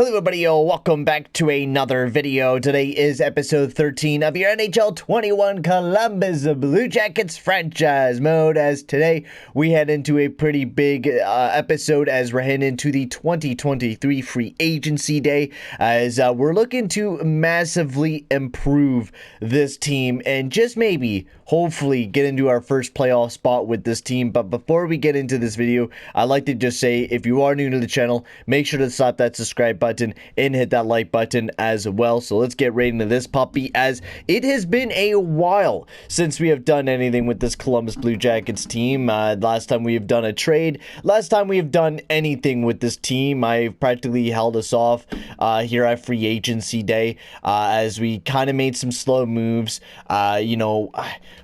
Hello everybody, welcome back to another video. Today is episode 13 of your NHL 21 Columbus Blue Jackets franchise mode, as today we head into a pretty big episode as we're heading into the 2023 free agency day, as we're looking to massively improve this team and just maybe, hopefully, get into our first playoff spot with this team. But before we get into this video, I'd like to just say, if you are new to the channel, make sure to slap that subscribe button and hit that like button as well. So let's get right into this puppy, as it has been a while since we have done anything with this Columbus Blue Jackets team. Last time we have done a trade, last time we have done anything with this team, I've practically held us off here at free agency day, as we kind of made some slow moves.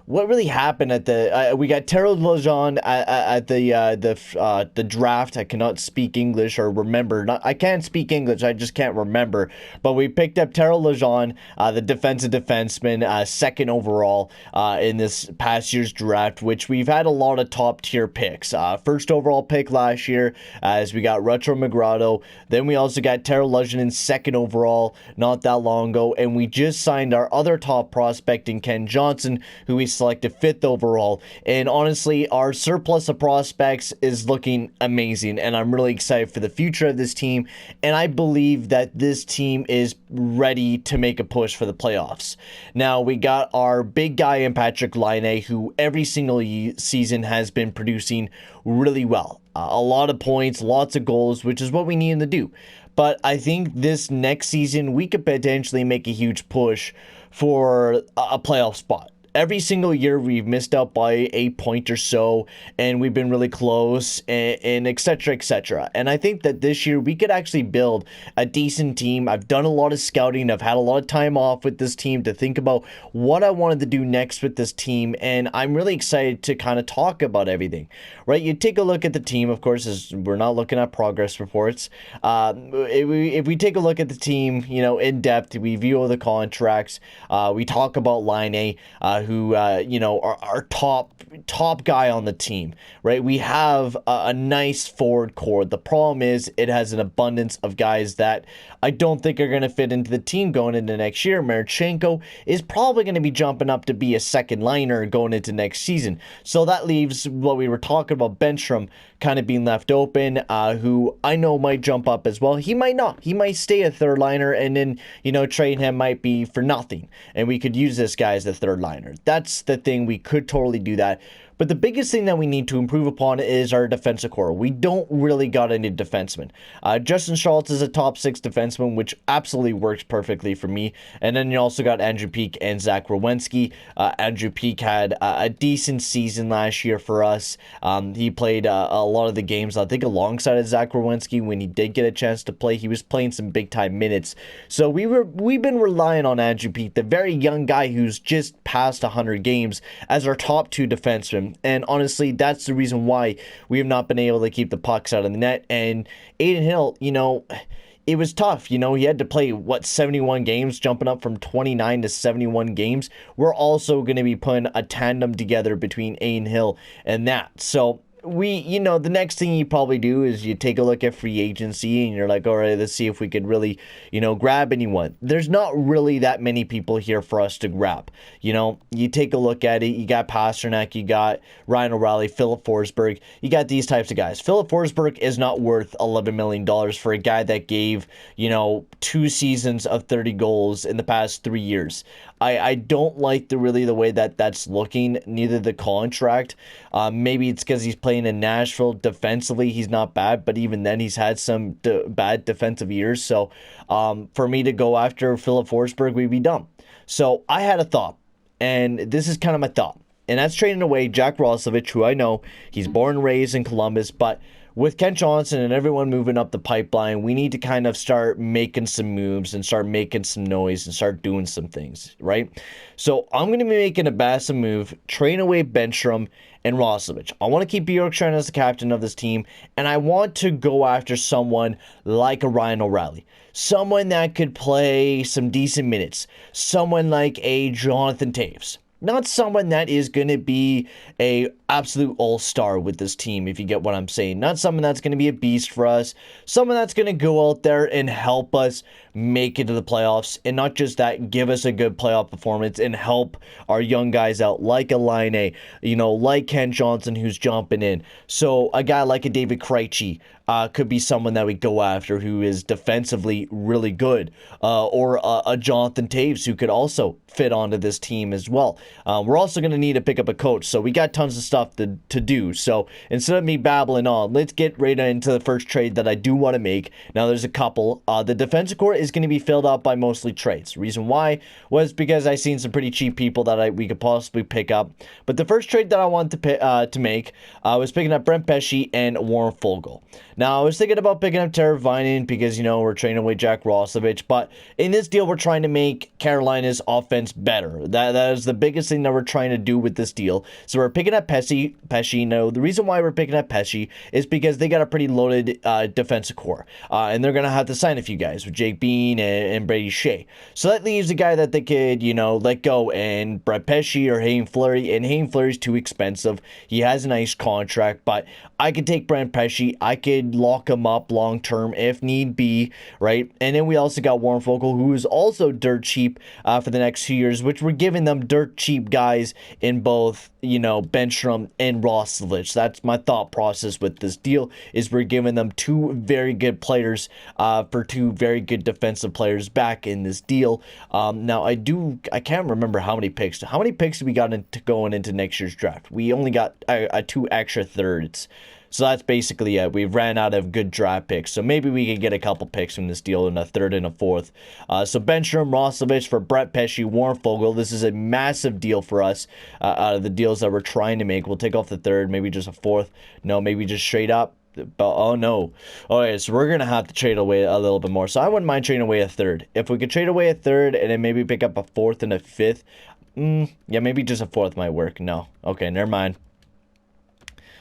What really happened at the we got Terrell Lejeune at the draft. I cannot speak English or remember. I can't speak English, I just can't remember. But we picked up Terrell Lejeune, the defensive defenseman, second overall in this past year's draft, which we've had a lot of top tier picks. First overall pick last year, as we got Retro Magrado. Then we also got Terrell Lejeune in second overall not that long ago, and we just signed our other top prospect in Ken Johnson, who we selected fifth overall. And honestly, our surplus of prospects is looking amazing, and I'm really excited for the future of this team, and I believe that this team is ready to make a push for the playoffs. Now, we got our big guy in Patrik Laine, who every single season has been producing really well. A lot of points, lots of goals, which is what we need to do. But I think this next season, we could potentially make a huge push for a playoff spot. Every single year we've missed out by a point or so, and we've been really close, and etc, etc. And I think that this year we could actually build a decent team. I've done a lot of scouting. I've had a lot of time off with this team to think about what I wanted to do next with this team, and I'm really excited to kind of talk about everything. Right? You take a look at the team, of course, as we're not looking at progress reports. If we take a look at the team, in depth, we view the contracts. We talk about Laine, who our top guy on the team, right? We have a nice forward core. The problem is it has an abundance of guys that I don't think are going to fit into the team going into next year. Marchenko is probably going to be jumping up to be a second liner going into next season. So that leaves what we were talking about, Benstrom, kind of being left open, who I know might jump up as well. He might not. He might stay a third liner, and then, trade him might be for nothing, and we could use this guy as the third liner. That's the thing. We could totally do that. But the biggest thing that we need to improve upon is our defensive core. We don't really got any defensemen. Justin Schultz is a top 6 defenseman, which absolutely works perfectly for me. And then you also got Andrew Peeke and Zach Werenski. Andrew Peeke had a decent season last year for us. He played a lot of the games, I think, alongside of Zach Werenski. When he did get a chance to play, he was playing some big-time minutes. So we've been relying on Andrew Peeke, the very young guy who's just passed 100 games, as our top 2 defensemen. And honestly, that's the reason why we have not been able to keep the pucks out of the net. And Adin Hill, it was tough. He had to play, 71 games, jumping up from 29 to 71 games. We're also going to be putting a tandem together between Adin Hill and that. So the next thing you probably do is you take a look at free agency, and you're like, all right, let's see if we could really, grab anyone. There's not really that many people here for us to grab. You take a look at it, you got Pasternak, you got Ryan O'Reilly, Philip Forsberg, you got these types of guys. Philip Forsberg is not worth $11 million for a guy that gave, 2 seasons of 30 goals in the past 3 years. I don't like the way that's looking, neither the contract. Maybe it's because he's playing in Nashville. Defensively, he's not bad, but even then he's had some bad defensive years. So for me to go after Philip Forsberg, we'd be dumb. So I had a thought, and this is kind of my thought, and that's trading away Jack Roslovic, who I know he's born and raised in Columbus, but with Ken Johnson and everyone moving up the pipeline, we need to kind of start making some moves and start making some noise and start doing some things, right? So I'm going to be making a massive move, trading away Benstrom and Roslovic. I want to keep Bjorkstrand as the captain of this team, and I want to go after someone like a Ryan O'Reilly. Someone that could play some decent minutes. Someone like a Jonathan Toews. not someone that is going to be a absolute all-star with this team, if you get what I'm saying. Not someone that's going to be a beast for us. Someone that's going to go out there and help us make it to the playoffs. And not just that, give us a good playoff performance and help our young guys out, like a Laine, like Ken Johnson, who's jumping in. So a guy like a David Krejci could be someone that we go after who is defensively really good. Or a Jonathan Taves, who could also fit onto this team as well. We're also going to need to pick up a coach, so we got tons of stuff to do. So instead of me babbling on, let's get right into the first trade that I do want to make. Now, there's a couple. The defensive core is going to be filled out by mostly trades. Reason why was because I seen some pretty cheap people that we could possibly pick up. But the first trade that I wanted to make was picking up Brent Pesce and Warren Foegele. Now, I was thinking about picking up Tara Vinen because, we're trading away Jack Roslovic, but in this deal, we're trying to make Carolina's offense better. That is the biggest thing that we're trying to do with this deal. So we're picking up Pesce. No, the reason why we're picking up Pesce is because they got a pretty loaded defensive core, and they're going to have to sign a few guys with Jake Bean and Brady Shea. So that leaves a guy that they could, let go, and Brett Pesce or Hayden Fleury, and Hayden Fleury's too expensive. He has a nice contract, but I could take Brent Pesce. I could lock him up long term if need be, right? And then we also got Warren Foegele, who is also dirt cheap for the next 2 years, which we're giving them dirt cheap guys in both, Benstrom and Roslovic. That's my thought process with this deal, is we're giving them two very good players for two very good defensive players back in this deal. Now, I can't remember how many picks. How many picks we got into going into next year's draft? We only got two extra thirds. So that's basically it. We've ran out of good draft picks. So maybe we could get a couple picks from this deal in a third and a fourth. So Benstrom, Roslovic for Brett Pesce, Warren Foegele. This is a massive deal for us out of the deals that we're trying to make. We'll take off the third, maybe just a fourth. No, maybe just straight up. But, oh no. Okay, so we're going to have to trade away a little bit more. So I wouldn't mind trading away a third. If we could trade away a third and then maybe pick up a fourth and a fifth. Yeah, maybe just a fourth might work. No. Okay, never mind.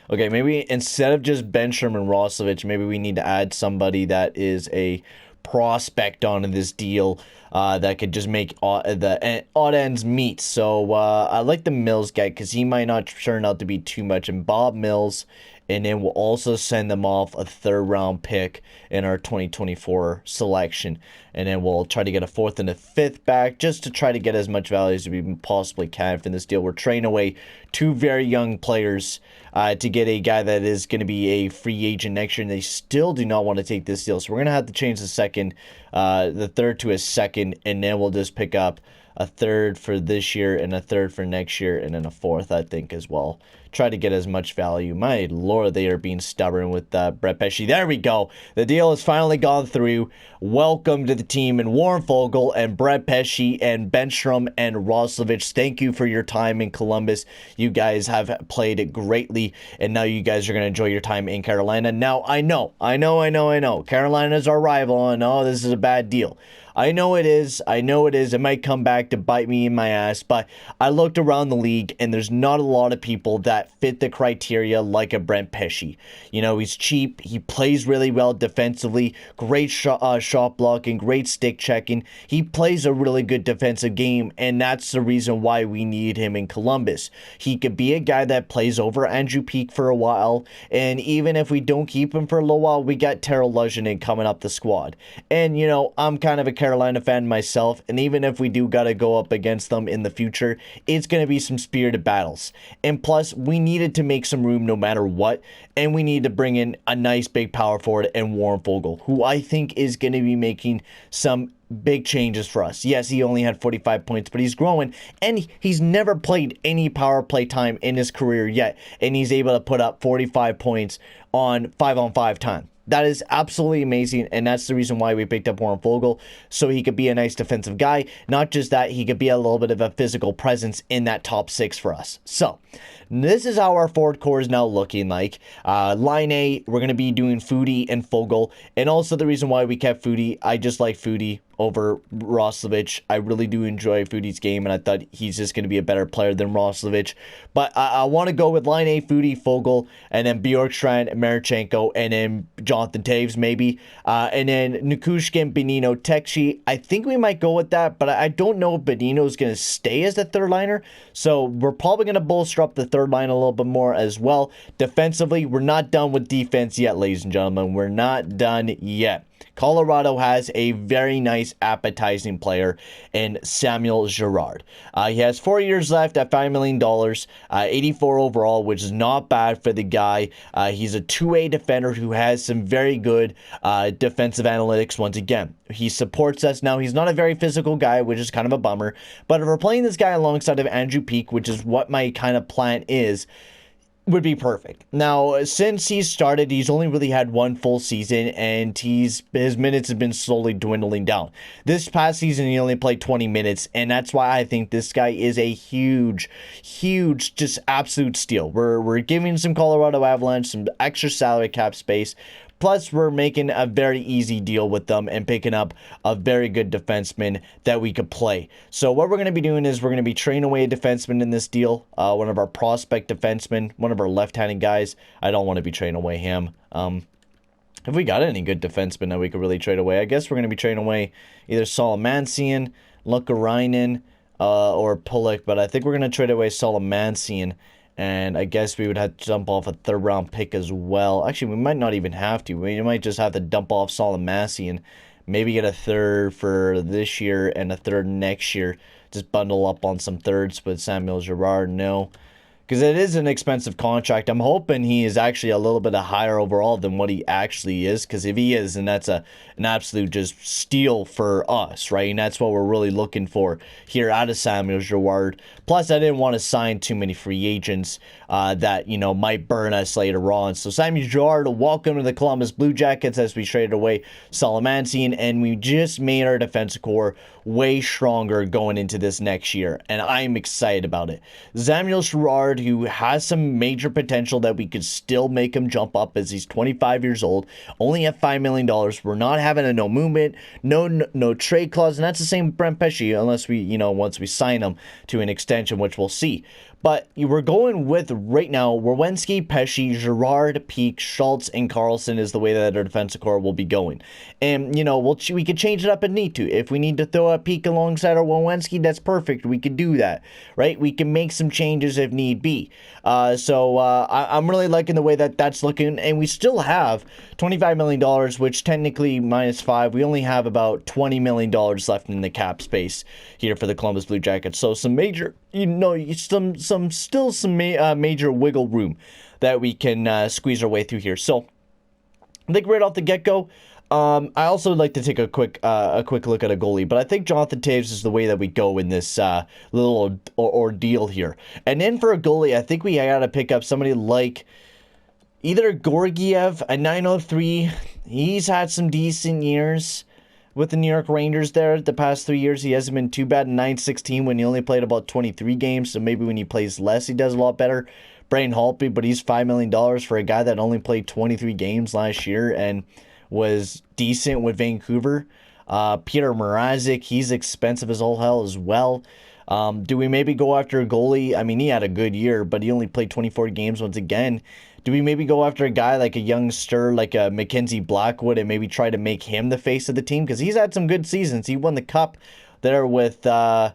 Okay, maybe instead of just Benstrom and Roslovic, maybe we need to add somebody that is a prospect onto this deal that could just make the odd ends meet. So I like the Mills guy because he might not turn out to be too much. And Bob Mills, and then we'll also send them off a third-round pick in our 2024 selection. And then we'll try to get a fourth and a fifth back just to try to get as much value as we possibly can from this deal. We're trading away two very young players to get a guy that is going to be a free agent next year, and they still do not want to take this deal. So we're going to have to change the third to a second, and then we'll just pick up a third for this year and a third for next year, and then a fourth, I think, as well. Try to get as much value. My lord, they are being stubborn with Brett Pesce. There we go. The deal has finally gone through. Welcome to the team. And Warren Foegele and Brett Pesce and Benstrom and Roslovic, thank you for your time in Columbus. You guys have played it greatly, and now you guys are going to enjoy your time in Carolina. Now, I know. Carolina's our rival, and this is a bad deal. I know it is. It might come back to bite me in my ass, but I looked around the league, and there's not a lot of people that fit the criteria like a Brent Pesce. He's cheap. He plays really well defensively. Great shot blocking, great stick checking. He plays a really good defensive game, and that's the reason why we need him in Columbus. He could be a guy that plays over Andrew Peeke for a while, and even if we don't keep him for a little while, we got Terrell Lujanen coming up the squad. And, I'm kind of a Carolina fan myself, and even if we do got to go up against them in the future, it's going to be some spirited battles. And plus, we needed to make some room no matter what, and we need to bring in a nice big power forward and Warren Foegele, who I think is going to be making some big changes for us. Yes, he only had 45 points, but he's growing, and he's never played any power play time in his career yet, and he's able to put up 45 points on 5-on-5 time. That is absolutely amazing, and that's the reason why we picked up Warren Foegele, so he could be a nice defensive guy. Not just that, he could be a little bit of a physical presence in that top six for us. So, this is how our forward core is now looking like. Line A, we're going to be doing Foudy and Foegele, and also the reason why we kept Foudy, I just like Foudy. over Roslovic. I really do enjoy Foudy's game, and I thought he's just going to be a better player than Roslovic. But I want to go with Laine, Foudy, Foegele, and then Bjorkstrand, Marchenko, and then Jonathan Toews maybe. And then Nichushkin, Bonino, Tekshi. I think we might go with that, but I don't know if Bonino's going to stay as the third liner. So we're probably going to bolster up the third line a little bit more as well. Defensively, we're not done with defense yet, ladies and gentlemen. We're not done yet. Colorado has a very nice, appetizing player in Samuel Girard. He has 4 years left at $5 million, 84 overall, which is not bad for the guy. He's a two-way defender who has some very good defensive analytics once again. He supports us. Now, he's not a very physical guy, which is kind of a bummer. But if we're playing this guy alongside of Andrew Peeke, which is what my kind of plan is, would be perfect. Now, since he started, he's only really had one full season, and his minutes have been slowly dwindling down. This past season, he only played 20 minutes, and that's why I think this guy is a huge, just absolute steal. We're giving some Colorado Avalanche some extra salary cap space. Plus, we're making a very easy deal with them and picking up a very good defenseman that we could play. So what we're going to be doing is we're going to be trading away a defenseman in this deal. One of our prospect defensemen, one of our left-handed guys. I don't want to be trading away him. Have we got any good defensemen that we could really trade away? I guess we're going to be trading away either Solomansian, Lukarainen, or Pulick. But I think we're going to trade away Solomansian. And I guess we would have to dump off a third-round pick as well. Actually, we might not even have to. We might just have to dump off Solomasi and maybe get a third for this year and a third next year. Just bundle up on some thirds with Samuel Girard. No. Because it is an expensive contract. I'm hoping he is actually a little bit higher overall than what he actually is. Because if he is, then that's an absolute just steal for us, right? And that's what we're really looking for here out of Samuel Girard. Plus, I didn't want to sign too many free agents that, you know, might burn us later on. So Samuel Girard, welcome to the Columbus Blue Jackets as we traded away Solomansian. And we just made our defensive core way stronger going into this next year. And I'm excited about it. Samuel Girard, who has some major potential that we could still make him jump up as he's 25 years old, only at $5 million. We're not having a no movement, no trade clause, and that's the same with Brent Pesce, unless we, you know, once we sign him to an extension, which we'll see. But we're going with, right now, Werenski, Pesce, Girard, Peeke, Schultz, and Carlson is the way that our defensive core will be going. And, you know, we could change it up if need to. If we need to throw a Peeke alongside our Werenski, that's perfect. We could do that, right? We can make some changes if need be. I'm really liking the way that that's looking. And we still have $25 million, which technically minus 5. We only have about $20 million left in the cap space here for the Columbus Blue Jackets. So some major, you know, some major wiggle room that we can squeeze our way through here. So I think right off the get-go, I also would like to take a quick look at a goalie, but I think Jonathan Toews is the way that we go in this little ordeal here. And then for a goalie, I think we got to pick up somebody like either Georgiev at 903. He's had some decent years with the New York Rangers there. The past 3 years, he hasn't been too bad. In 916, when he only played about 23 games, so maybe when he plays less, he does a lot better. Braden Holtby, but he's $5 million for a guy that only played 23 games last year and was decent with Vancouver. Peter Mrazek, he's expensive as all hell as well. Do we maybe go after a goalie? I mean, he had a good year, but he only played 24 games once again. Do we maybe go after a guy like a youngster, like a Mackenzie Blackwood, and maybe try to make him the face of the team? Because he's had some good seasons. He won the cup there with, I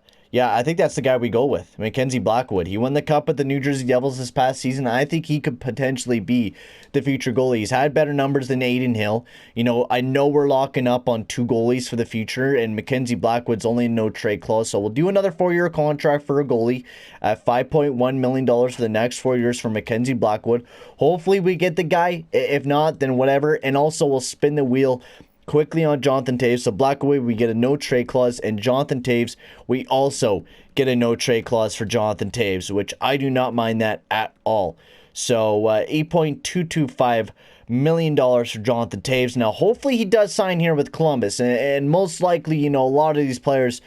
think that's the guy we go with, Mackenzie Blackwood. He won the cup with the New Jersey Devils this past season. I think he could potentially be the future goalie. He's had better numbers than Adin Hill. You know, I know we're locking up on 2 goalies for the future, and Mackenzie Blackwood's only no trade clause, so we'll do another 4-year contract for a goalie at $5.1 million for the next 4 years for Mackenzie Blackwood. Hopefully we get the guy. If not, then whatever. And also we'll spin the wheel quickly on Jonathan Toews. So Blackwood, we get a no trade clause, and Jonathan Toews, we also get a no trade clause for Jonathan Toews, which I do not mind that at all. So $8.225 million for Jonathan Toews. Now, hopefully he does sign here with Columbus, and most likely, you know, a lot of these players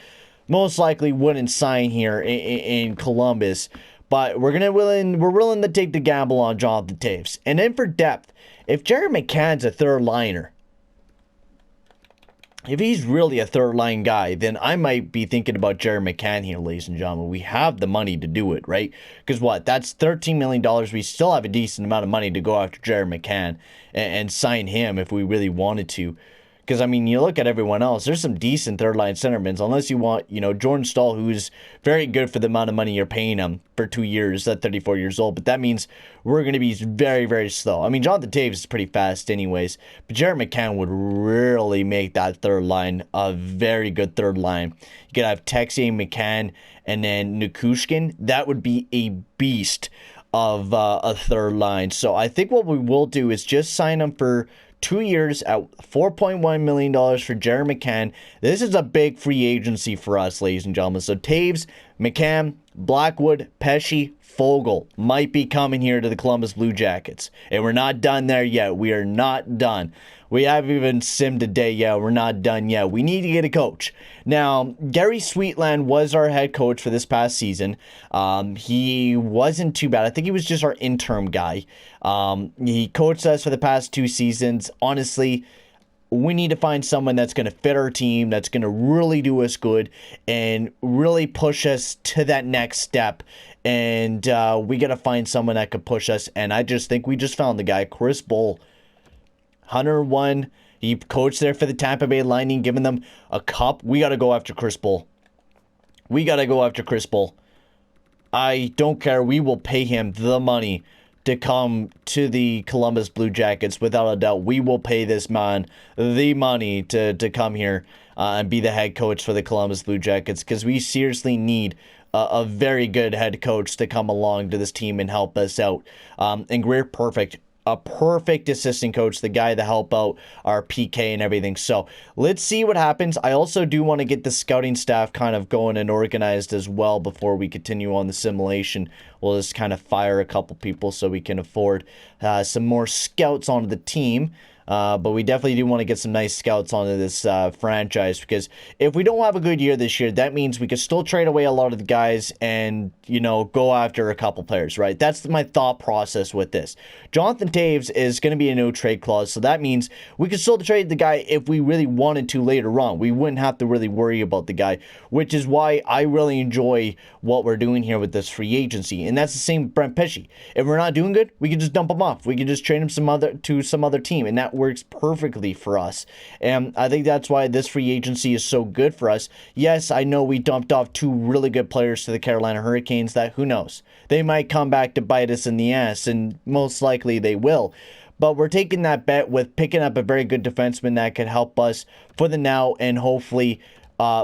most likely wouldn't sign here in Columbus. But we're willing to take the gamble on Jonathan Toews. And then for depth, if Jared McCann's a third liner, if he's really a third line guy, then I might be thinking about Jared McCann here, ladies and gentlemen. We have the money to do it, right? Because what? That's $13 million. We still have a decent amount of money to go after Jared McCann and sign him if we really wanted to. Because, I mean, you look at everyone else, there's some decent third-line centermen, unless you want, Jordan Staal, who's very good for the amount of money you're paying him for 2 years at 34 years old. But that means we're going to be very, very slow. I mean, Jonathan Toews is pretty fast anyways. But Jared McCann would really make that third line a very good third line. You could have Texier, McCann, and then Nichushkin. That would be a beast of a third line. So I think what we will do is just sign him for 2 years at $4.1 million for Jared McCann. This is a big free agency for us, ladies and gentlemen. So Toews, McCann, Blackwood, Pesce, Foegele might be coming here to the Columbus Blue Jackets. And we're not done there yet. We are not done. We haven't even simmed a day yet. We're not done yet. We need to get a coach. Now, Gary Sweetland was our head coach for this past season. He wasn't too bad. I think he was just our interim guy. He coached us for the past 2 seasons. Honestly, we need to find someone that's going to fit our team, that's going to really do us good, and really push us to that next step. And we got to find someone that could push us. And I just think we just found the guy, Chris Bull. 101. He coached there for the Tampa Bay Lightning, giving them a cup. We got to go after Chris Bull. We got to go after Chris Bull. I don't care. We will pay him the money to come to the Columbus Blue Jackets. Without a doubt, we will pay this man the money to come here and be the head coach for the Columbus Blue Jackets, because we seriously need a very good head coach to come along to this team and help us out. And Greer, perfect. A perfect assistant coach, the guy to help out our PK and everything. So let's see what happens. I also do want to get the scouting staff kind of going and organized as well before we continue on the simulation. We'll just kind of fire a couple people so we can afford some more scouts onto the team. But we definitely do want to get some nice scouts onto this franchise, because if we don't have a good year this year, that means we could still trade away a lot of the guys and, go after a couple players, right? That's my thought process with this. Jonathan Toews is going to be a no trade clause, so that means we could still trade the guy if we really wanted to later on. We wouldn't have to really worry about the guy, which is why I really enjoy what we're doing here with this free agency. And that's the same with Brent Pesce. If we're not doing good, we can just dump him off. We can just trade him to some other team, and that works perfectly for us. And I think that's why this free agency is so good for us. Yes, I know we dumped off 2 really good players to the Carolina Hurricanes that, who knows, they might come back to bite us in the ass, and most likely they will. But we're taking that bet with picking up a very good defenseman that could help us for the now and hopefully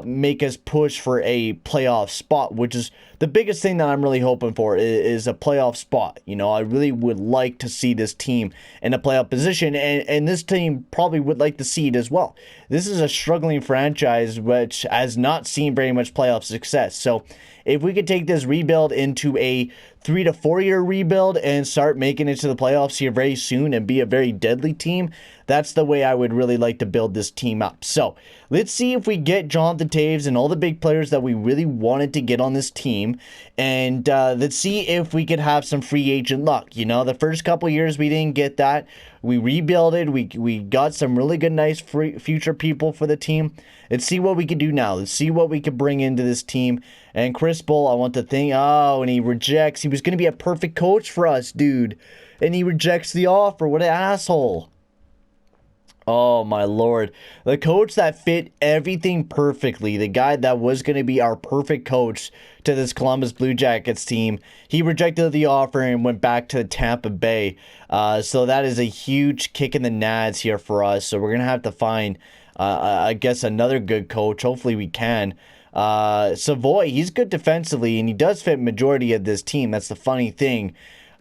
make us push for a playoff spot, which is the biggest thing that I'm really hoping for is a playoff spot. I really would like to see this team in a playoff position, and this team probably would like to see it as well. This is a struggling franchise which has not seen very much playoff success. So if we could take this rebuild into a 3 to 4 year rebuild and start making it to the playoffs here very soon and be a very deadly team, that's the way I would really like to build this team up. So let's see if we get Jonathan Toews and all the big players that we really wanted to get on this team, and let's see if we could have some free agent luck. The first couple years we didn't get that. We rebuilded. We got some really good, nice future people for the team. Let's see what we can do now. Let's see what we can bring into this team. And Chris Bull, I want to think, and he rejects. He was going to be a perfect coach for us, dude. And he rejects the offer. What an asshole. Oh, my Lord. The coach that fit everything perfectly, the guy that was going to be our perfect coach to this Columbus Blue Jackets team, he rejected the offer and went back to Tampa Bay. So that is a huge kick in the nads here for us. So we're going to have to find, I guess, another good coach. Hopefully we can. Savoy, he's good defensively, and he does fit majority of this team. That's the funny thing.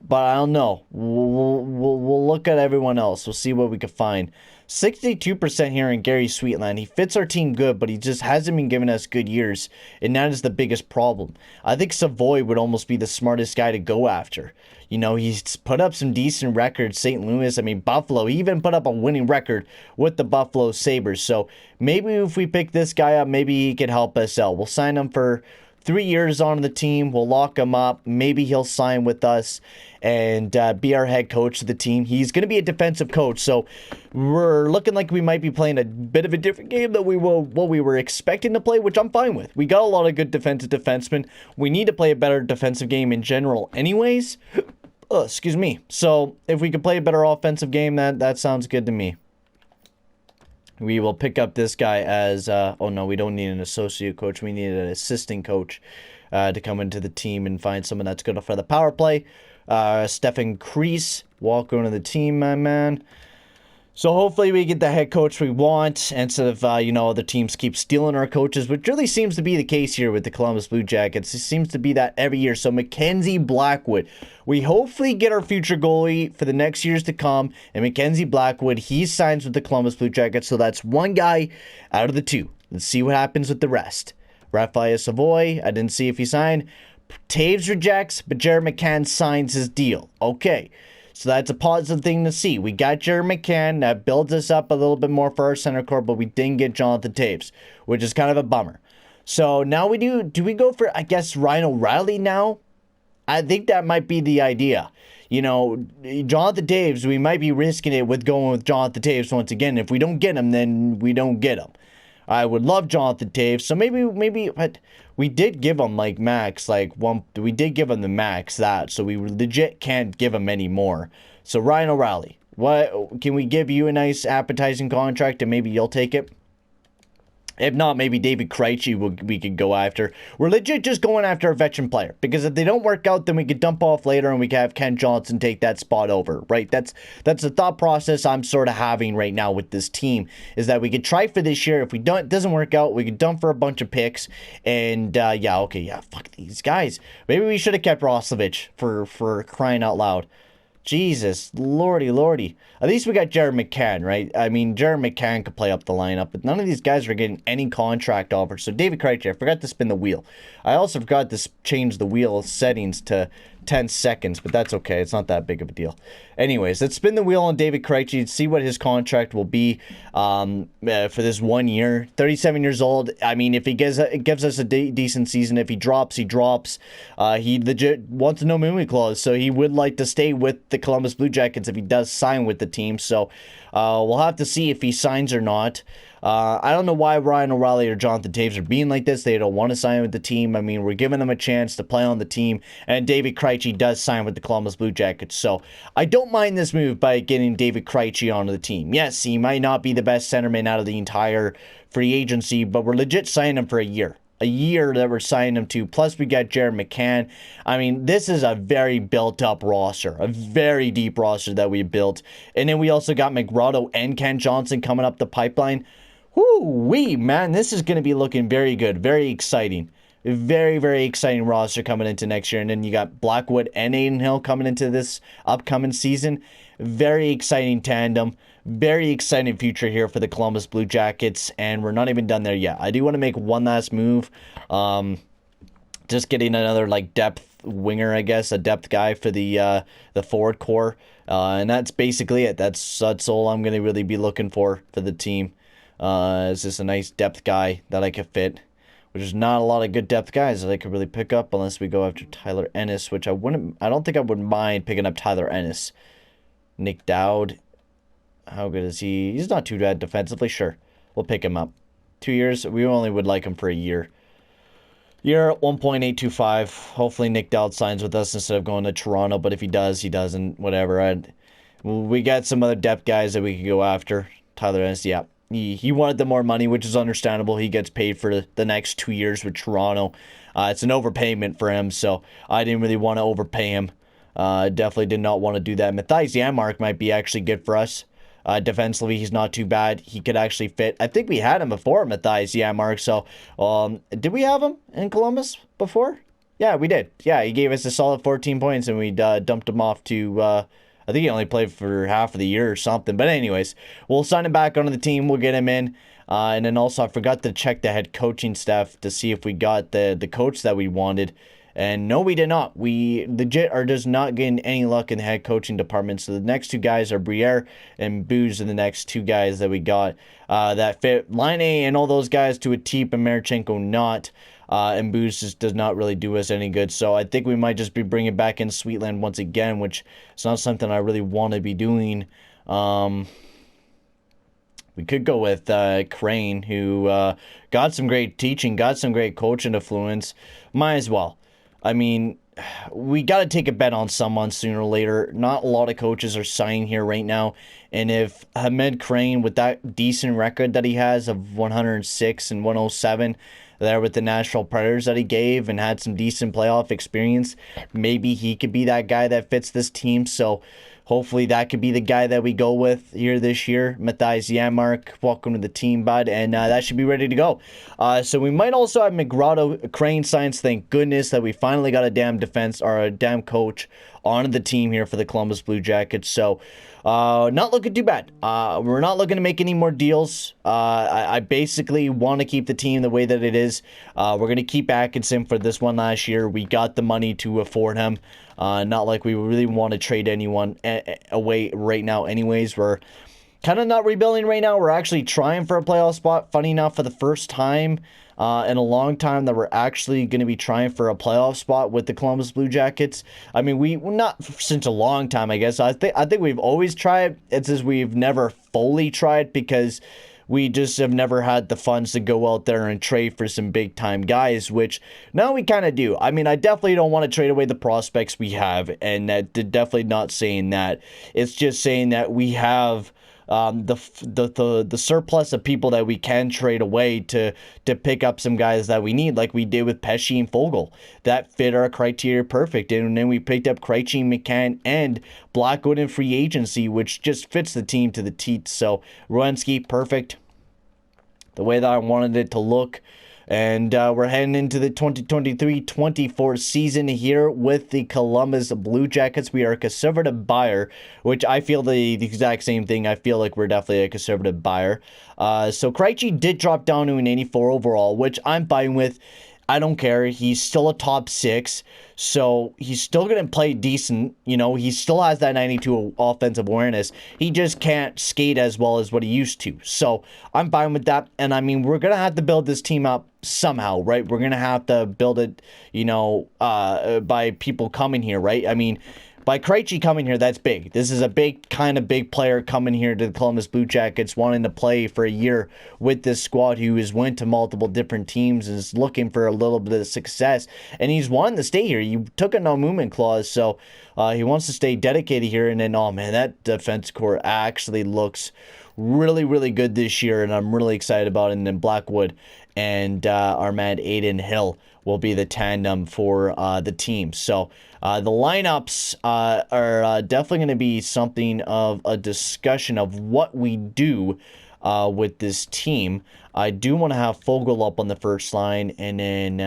But I don't know. We'll look at everyone else. We'll see what we can find. 62% here in Gary Sweetland. He fits our team good, but he just hasn't been giving us good years, and that is the biggest problem. I think Savoy would almost be the smartest guy to go after. He's put up some decent records. St. Louis, Buffalo. He even put up a winning record with the Buffalo Sabres. So maybe if we pick this guy up, maybe he could help us out. We'll sign him for 3 years on the team. We'll lock him up. Maybe he'll sign with us and be our head coach of the team. He's going to be a defensive coach, so we're looking like we might be playing a bit of a different game than we were expecting to play, which I'm fine with. We got a lot of good defensive defensemen. We need to play a better defensive game in general anyways. Excuse me. So if we could play a better offensive game, that sounds good to me. We will pick up this guy as, oh no, we don't need an associate coach. We need an assistant coach to come into the team and find someone that's good for the power play. Stefan Kreis, welcome to the team, my man. So hopefully we get the head coach we want instead of, other teams keep stealing our coaches, which really seems to be the case here with the Columbus Blue Jackets. It seems to be that every year. So Mackenzie Blackwood, we hopefully get our future goalie for the next years to come. And Mackenzie Blackwood, he signs with the Columbus Blue Jackets. So that's one guy out of the two. Let's see what happens with the rest. Raphael Savoy, I didn't see if he signed. Taves rejects, but Jared McCann signs his deal. Okay. So that's a positive thing to see. We got Jared McCann. That builds us up a little bit more for our center core, but we didn't get Jonathan Taves, which is kind of a bummer. So now we do we go for, I guess, Ryan O'Reilly now? I think that might be the idea. Jonathan Taves, we might be risking it with going with Jonathan Taves once again. If we don't get him, then we don't get him. I would love Jonathan Taves. So maybe, but we did give him max, we did give him the max so we legit can't give him any more. So Ryan O'Reilly, what can we give you a nice appetizing contract and maybe you'll take it? If not, maybe David Krejci we could go after. We're legit just going after a veteran player. Because if they don't work out, then we could dump off later and we can have Ken Johnson take that spot over, right? That's the thought process I'm sort of having right now with this team. Is that we could try for this year. If it doesn't work out, we could dump for a bunch of picks. And, fuck these guys. Maybe we should have kept Roslovic for crying out loud. Jesus, lordy. At least we got Jared McCann, right? I mean, Jared McCann could play up the lineup, but none of these guys are getting any contract offers. So David Krejci, I forgot to spin the wheel. I also forgot to change the wheel settings to 10 seconds, but that's okay. It's not that big of a deal. Anyways, let's spin the wheel on David Krejci, see what his contract will be for this 1 year. 37 years old. I mean, if he gives us a decent season, if he drops, he drops. He legit wants a no movement clause, so he would like to stay with the Columbus Blue Jackets if he does sign with the team. So we'll have to see if he signs or not. I don't know why Ryan O'Reilly or Jonathan Taves are being like this. They don't want to sign with the team. I mean, we're giving them a chance to play on the team. And David Krejci does sign with the Columbus Blue Jackets. So I don't mind this move by getting David Krejci onto the team. Yes, he might not be the best centerman out of the entire free agency, but we're legit signing him for a year. A year that we're signing him to. Plus, we got Jared McCann. I mean, this is a very built-up roster. A very deep roster that we built. And then we also got McGrotto and Ken Johnson coming up the pipeline. Whoo-wee, man, this is going to be looking very good. Very exciting. Very, very exciting roster coming into next year. And then you got Blackwood and Adin Hill coming into this upcoming season. Very exciting tandem. Very exciting future here for the Columbus Blue Jackets. And we're not even done there yet. I do want to make one last move. Just getting another depth winger, I guess. A depth guy for the forward core. And that's basically it. That's all I'm going to really be looking for the team. Is just a nice depth guy that I could fit, which is not a lot of good depth guys that I could really pick up unless we go after Tyler Ennis, which I don't think I would mind picking up Tyler Ennis. Nick Dowd, how good is he? He's not too bad defensively, sure. We'll pick him up. 2 years, we only would like him for a year. Year at 1.825. Hopefully Nick Dowd signs with us instead of going to Toronto, but if he does, he doesn't, whatever. We got some other depth guys that we could go after. Tyler Ennis, yeah. He wanted the more money, which is understandable. He gets paid for the next 2 years with Toronto. It's an overpayment for him, so I didn't really want to overpay him. Definitely did not want to do that. Matthias Janmark might be actually good for us. Defensively, he's not too bad. He could actually fit. I think we had him before, Matthias Janmark. So, did we have him in Columbus before? Yeah, we did. Yeah, he gave us a solid 14 points, and we dumped him off to... I think he only played for half of the year or something. But anyways, we'll sign him back onto the team. We'll get him in. And then also, I forgot to check the head coaching staff to see if we got the coach that we wanted. And no, we did not. We legit are just not getting any luck in the head coaching department. So the next two guys are Briere and Booz, are the next two guys that we got that fit Laine and all those guys to a T, but Marchenko not. And Booz just does not really do us any good. So I think we might just be bringing back in Sweetland once again, which is not something I really want to be doing. We could go with Crane, who got some great teaching, got some great coaching influence. Might as well. I mean, we got to take a bet on someone sooner or later. Not a lot of coaches are signing here right now. And if Hamed Crane, with that decent record that he has of 106 and 107 there with the Nashville Predators that he gave and had some decent playoff experience, maybe he could be that guy that fits this team. So hopefully that could be the guy that we go with here this year. Matthias Janmark, welcome to the team, bud. And that should be ready to go. So we might also have McGrotto, Crane signs. Thank goodness that we finally got a damn defense or a damn coach on the team here for the Columbus Blue Jackets. So not looking too bad. We're not looking to make any more deals. I basically want to keep the team the way that it is. We're going to keep Atkinson for this one last year. We got the money to afford him. Not like we really want to trade anyone away right now anyways. We're kind of not rebuilding right now. We're actually trying for a playoff spot. Funny enough, for the first time in a long time that we're actually going to be trying for a playoff spot with the Columbus Blue Jackets. I mean, we not since a long time, I guess. I think we've always tried. It's just we've never fully tried because we just have never had the funds to go out there and trade for some big time guys, which now we kind of do. I mean, I definitely don't want to trade away the prospects we have, and that definitely not saying that. It's just saying that we have the surplus of people that we can trade away to pick up some guys that we need, like we did with Pesce and Foegele. That fit our criteria perfect. And then we picked up Krejci, McCann, and Blackwood in free agency, which just fits the team to the teeth. So Rowensky, perfect. The way that I wanted it to look. And we're heading into the 2023-24 season here with the Columbus Blue Jackets. We are a conservative buyer, which I feel the exact same thing. I feel like we're definitely a conservative buyer. So Krejci did drop down to an 84 overall, which I'm fine with. I don't care. He's still a top 6, so he's still going to play decent. You know, he still has that 92 offensive awareness. He just can't skate as well as what he used to. So I'm fine with that. And I mean, we're going to have to build this team up somehow, right? We're going to have to build it, you know, by people coming here, right? I mean, by Krejci coming here, that's big. This is a big player coming here to the Columbus Blue Jackets, wanting to play for a year with this squad, who has went to multiple different teams, is looking for a little bit of success, and he's wanting to stay here. You took a no movement clause, so he wants to stay dedicated here. And then, oh man, that defense core actually looks really, really good this year, and I'm really excited about it. And then Blackwood and our man Adin Hill will be the tandem for the team. So the lineups are definitely going to be something of a discussion of what we do with this team. I do want to have Foegele up on the first line, and then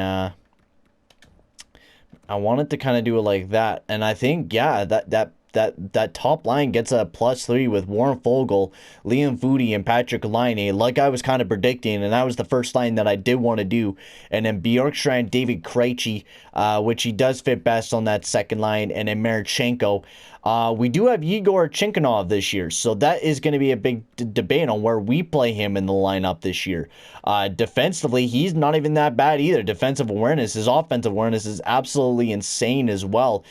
I wanted to kind of do it like that. And I think, yeah, that top line gets a +3 with Warren Foegele, Liam Foudy, and Patrik Laine, like I was kind of predicting, and that was the first line that I did want to do. And then Bjorkstrand, David Krejci, which he does fit best on that second line, and then Marchenko. We do have Yegor Chikhinov this year, so that is going to be a big debate on where we play him in the lineup this year. Defensively, he's not even that bad either. Defensive awareness, his offensive awareness is absolutely insane as well.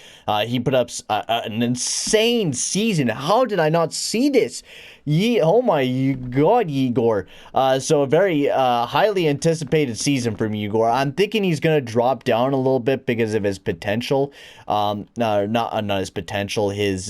He put up an insane season. How did I not see this? Oh my God, Yegor. So a very highly anticipated season from Yegor. I'm thinking he's going to drop down a little bit because of his potential. Not his potential. His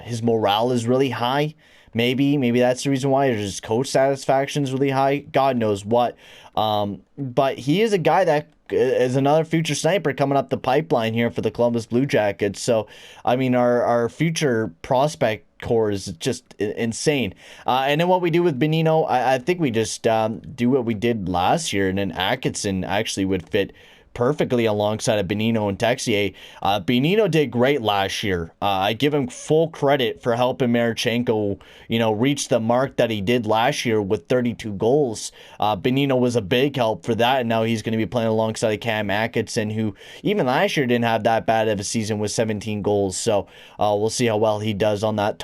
his morale is really high. Maybe that's the reason why. His coach satisfaction is really high. God knows what. But he is a guy that is another future sniper coming up the pipeline here for the Columbus Blue Jackets. So, I mean, our future prospect core is just insane. And then what we do with Bonino, I think we just do what we did last year, and then Atkinson actually would fit perfectly alongside of Bonino and Texier. Bonino did great last year. I give him full credit for helping Marchenko, reach the mark that he did last year with 32 goals. Bonino was a big help for that, and now he's going to be playing alongside of Cam Atkinson, who even last year didn't have that bad of a season with 17 goals. So we'll see how well he does on that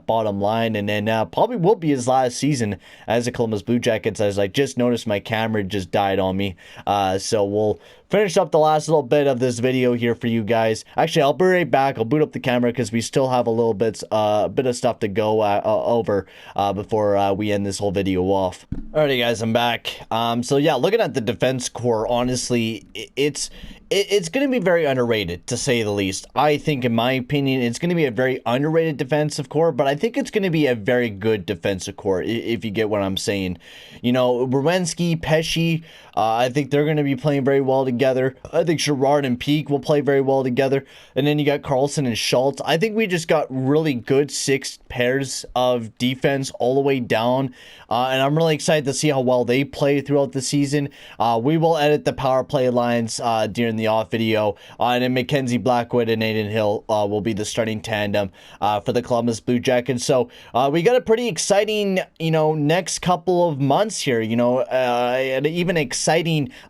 bottom line, and then probably will be his last season as a Columbus Blue Jackets, as I just noticed my camera just died on me. So we'll finish up the last little bit of this video here for you guys. Actually, I'll be right back. I'll boot up the camera because we still have a little bit of stuff to go over before we end this whole video off. Alrighty, guys, I'm back. So yeah, looking at the defense core, honestly, it's going to be very underrated, to say the least. I think, in my opinion, it's going to be a very underrated defensive core, but I think it's going to be a very good defensive core, if you get what I'm saying. Werenski, Pesce, I think they're going to be playing very well together. I think Girard and Peak will play very well together. And then you got Carlson and Schultz. I think we just got really good 6 pairs of defense all the way down. And I'm really excited to see how well they play throughout the season. We will edit the power play lines during the off video. And then Mackenzie Blackwood and Adin Hill will be the starting tandem for the Columbus Blue Jackets. So we got a pretty exciting, next couple of months here, and even exciting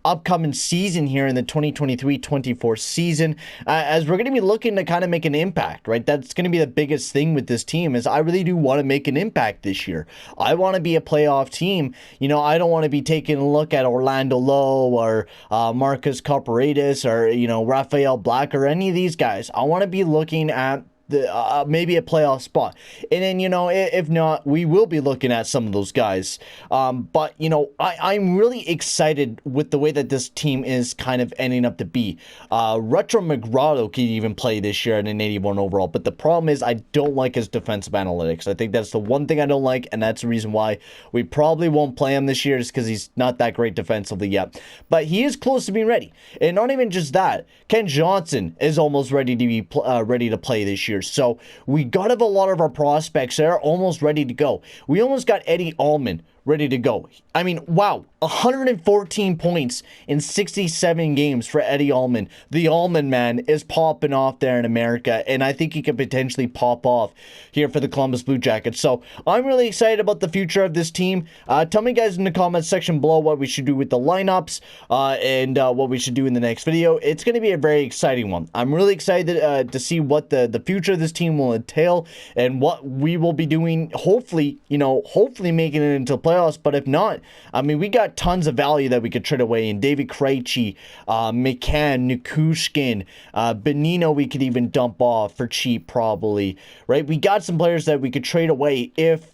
upcoming season here in the 2023-24 season, as we're going to be looking to kind of make an impact, right? That's going to be the biggest thing with this team, is I really do want to make an impact this year. I want to be a playoff team. I don't want to be taking a look at Orlando Lowe or Marcus Corporatis or, Raphael Black or any of these guys. I want to be looking at the maybe a playoff spot, and then if not, we will be looking at some of those guys. But I'm really excited with the way that this team is kind of ending up to be. Retro McGrotto can even play this year at an 81 overall, but the problem is I don't like his defensive analytics. I think that's the one thing I don't like, and that's the reason why we probably won't play him this year, is because he's not that great defensively yet. But he is close to being ready, and not even just that. Ken Johnson is almost ready to be ready to play this year. So we got have a lot of our prospects that are almost ready to go. We almost got Eddie Allman ready to go. I mean, wow, 114 points in 67 games for Eddie Allman. The Allman man is popping off there in America, and I think he could potentially pop off here for the Columbus Blue Jackets. So I'm really excited about the future of this team. Tell me, guys, in the comments section below what we should do with the lineups and what we should do in the next video. It's going to be a very exciting one. I'm really excited to see what the future of this team will entail and what we will be doing. Hopefully, hopefully making it into playoffs. But if not, I mean, we got tons of value that we could trade away in David Krejci, McCann, Nikushkin, Bonino we could even dump off for cheap probably, right? We got some players that we could trade away if,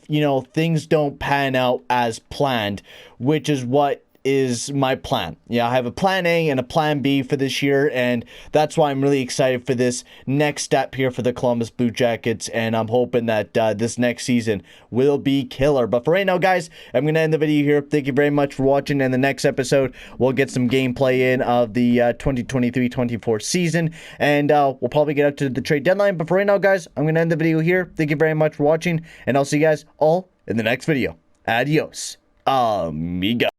things don't pan out as planned, which is what is my plan. Yeah, I have a plan A and a plan B for this year, and that's why I'm really excited for this next step here for the Columbus Blue Jackets, and I'm hoping that this next season will be killer. But for right now, guys, I'm going to end the video here. Thank you very much for watching, and the next episode, we'll get some gameplay in of the 2023-24 season, and we'll probably get up to the trade deadline. But for right now, guys, I'm going to end the video here. Thank you very much for watching, and I'll see you guys all in the next video. Adios, amigo.